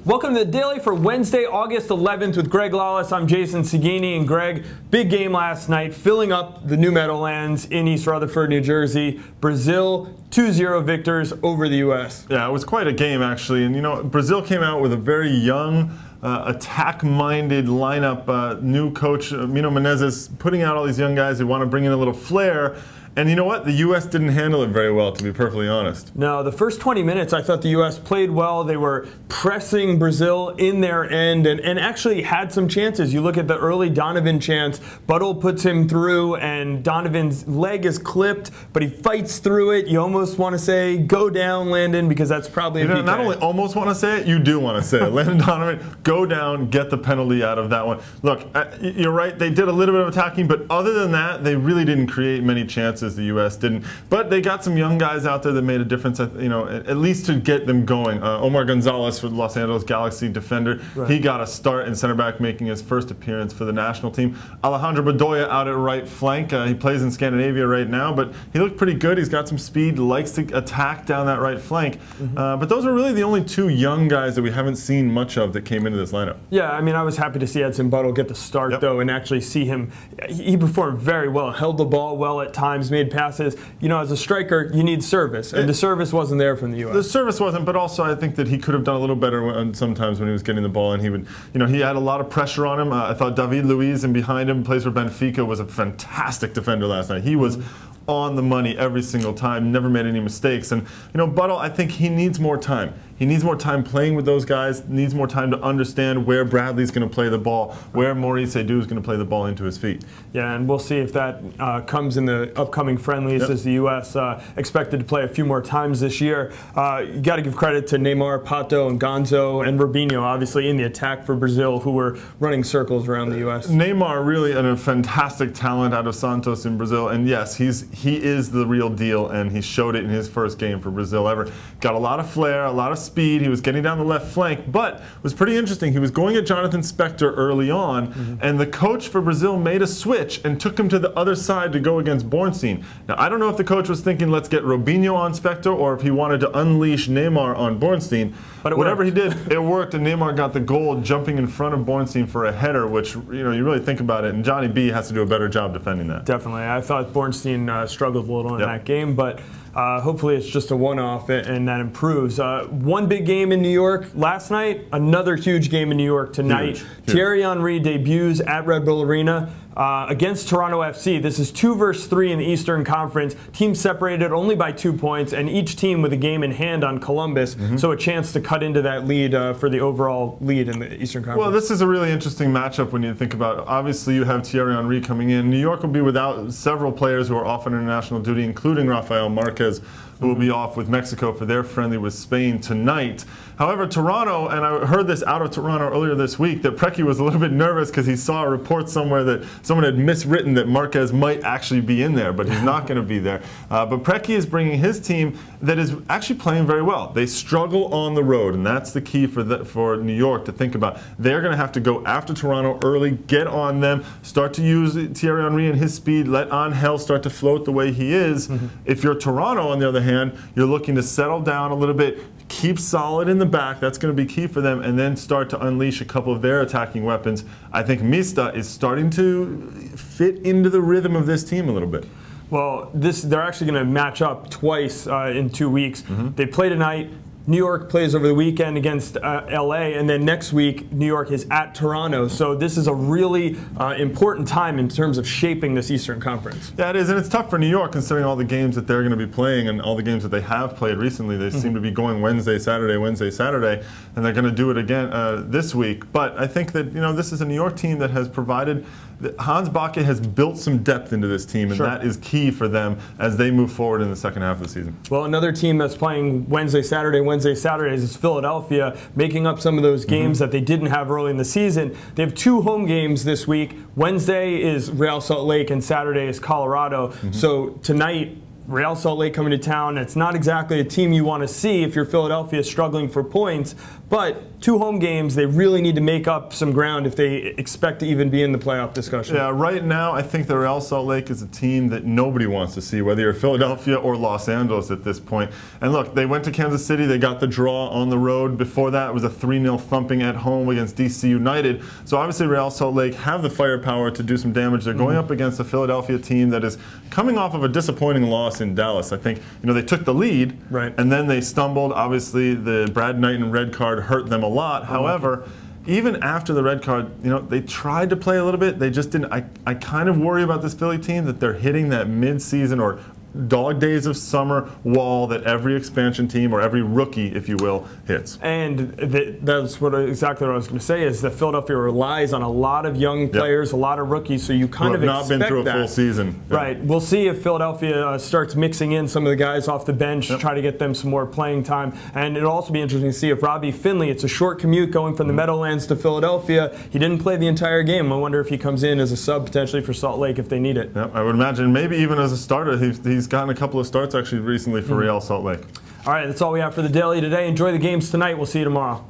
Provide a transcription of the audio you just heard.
Welcome to the Daily for Wednesday, August 11th with Greg Lawless. I'm Jason Seguini. And Greg, big game last night, filling up the New Meadowlands in East Rutherford, New Jersey. Brazil 2-0 victors over the U.S. Yeah, it was quite a game, actually. And, you know, Brazil came out with a very young, attack-minded lineup. New coach, Mino Menezes, putting out all these young guys who want to bring in a little flair. And you know what? The U.S. didn't handle it very well, to be perfectly honest. No, the first 20 minutes, I thought the U.S. played well. They were pressing Brazil in their end and actually had some chances. You look at the early Donovan chance. Buttle puts him through, and Donovan's leg is clipped, but he fights through it. You almost want to say, go down, Landon, because that's probably a PK. Not only almost want to say it, you do want to say it. Landon Donovan, go down, get the penalty out of that one. Look, you're right. They did a little bit of attacking, but other than that, they really didn't create many chances. The U.S. didn't, but they got some young guys out there that made a difference. You know, at least to get them going. Omar Gonzalez for the Los Angeles Galaxy defender, right. He got a start in center back, making his first appearance for the national team. Alejandro Bedoya out at right flank. He plays in Scandinavia right now, but he looked pretty good. He's got some speed, likes to attack down that right flank. But those are really the only two young guys that we haven't seen much of that came into this lineup. Yeah, I mean, I was happy to see Edson Buttle get the start though, and actually see him. He performed very well, held the ball well at times, made passes. You know, as a striker, you need service, and the service wasn't there from the U.S. The service wasn't, but also I think that he could have done a little better sometimes when he was getting the ball, and he would, you know, he had a lot of pressure on him. I thought David Luiz, and behind him, plays for Benfica, was a fantastic defender last night. He was on the money every single time, never made any mistakes. And, you know, Buttle, I think he needs more time. He needs more time playing with those guys, needs more time to understand where Bradley's going to play the ball, where Maurice Edu is going to play the ball into his feet. Yeah, and we'll see if that comes in the upcoming friendlies as the U.S. Expected to play a few more times this year. You got to give credit to Neymar, Pato, and Gonzo, and Robinho, obviously, in the attack for Brazil, who were running circles around the U.S. Neymar, really a fantastic talent out of Santos in Brazil, and yes, he is the real deal, and he showed it in his first game for Brazil ever. Got a lot of flair, a lot of speed. He was getting down the left flank, but it was pretty interesting. He was going at Jonathan Spector early on, and the coach for Brazil made a switch and took him to the other side to go against Bornstein. Now, I don't know if the coach was thinking, let's get Robinho on Spector, or if he wanted to unleash Neymar on Bornstein. But whatever he did, it worked, and Neymar got the goal jumping in front of Bornstein for a header, which, you know, you really think about it, and Johnny B has to do a better job defending that. Definitely. I thought Bornstein struggled a little in that game, but hopefully it's just a one-off and that improves. One big game in New York last night, another huge game in New York tonight. Huge. Thierry Henry debuts at Red Bull Arena against Toronto FC. This is 2 versus 3 in the Eastern Conference. Teams separated only by 2 points, and each team with a game in hand on Columbus, so a chance to cut into that lead for the overall lead in the Eastern Conference. Well, this is a really interesting matchup when you think about it. Obviously, you have Thierry Henry coming in. New York will be without several players who are off on international duty, including Rafael Marquez, who will be off with Mexico for their friendly with Spain tonight. However, Toronto, and I heard this out of Toronto earlier this week, that Preki was a little bit nervous because he saw a report somewhere that someone had miswritten that Marquez might actually be in there, but he's not going to be there. But Preki is bringing his team that is actually playing very well. They struggle on the road, and that's the key for New York to think about. They're going to have to go after Toronto early, get on them, start to use Thierry Henry and his speed, let Angel start to float the way he is. If you're Toronto, on the other hand, you're looking to settle down a little bit, keep solid in the back. That's going to be key for them, and then start to unleash a couple of their attacking weapons. I think Mista is starting to fit into the rhythm of this team a little bit. Well, they're actually going to match up twice in 2 weeks. They play tonight. New York plays over the weekend against LA, and then next week New York is at Toronto. So this is a really important time in terms of shaping this Eastern Conference. Yeah, it is, and it's tough for New York considering all the games that they're going to be playing and all the games that they have played recently. They seem to be going Wednesday, Saturday, and they're going to do it again this week. But I think that, you know, this is a New York team that has provided. Hans Backe has built some depth into this team, and that is key for them as they move forward in the second half of the season. Well, another team that's playing Wednesday, Saturdays is Philadelphia, making up some of those games that they didn't have early in the season. They have 2 home games this week. Wednesday is Real Salt Lake, and Saturday is Colorado. So tonight, Real Salt Lake coming to town. It's not exactly a team you want to see if you're Philadelphia struggling for points, but 2 home games. They really need to make up some ground if they expect to even be in the playoff discussion. Yeah, right now I think the Real Salt Lake is a team that nobody wants to see, whether you're Philadelphia or Los Angeles at this point. And look, they went to Kansas City, they got the draw on the road. Before that, it was a 3-0 thumping at home against DC United. So obviously Real Salt Lake have the firepower to do some damage. They're going up against a Philadelphia team that is coming off of a disappointing loss in Dallas. I think they took the lead, right, and then they stumbled. Obviously, the Brad Knighton red card hurt them a lot. However, even after the red card, they tried to play a little bit. They just didn't. I kind of worry about this Philly team that they're hitting that mid-season or dog days of summer wall that every expansion team or every rookie, if you will, hits. And that's exactly what I was going to say, is that Philadelphia relies on a lot of young players, a lot of rookies, so you kind of expect that. Not been through a full season. Right. We'll see if Philadelphia starts mixing in some of the guys off the bench, try to get them some more playing time. And it'll also be interesting to see if Robbie Finley, it's a short commute going from the Meadowlands to Philadelphia. He didn't play the entire game. I wonder if he comes in as a sub potentially for Salt Lake if they need it. Yep, I would imagine maybe even as a starter. He's gotten a couple of starts actually recently for Real Salt Lake. All right, that's all we have for the Daily today. Enjoy the games tonight. We'll see you tomorrow.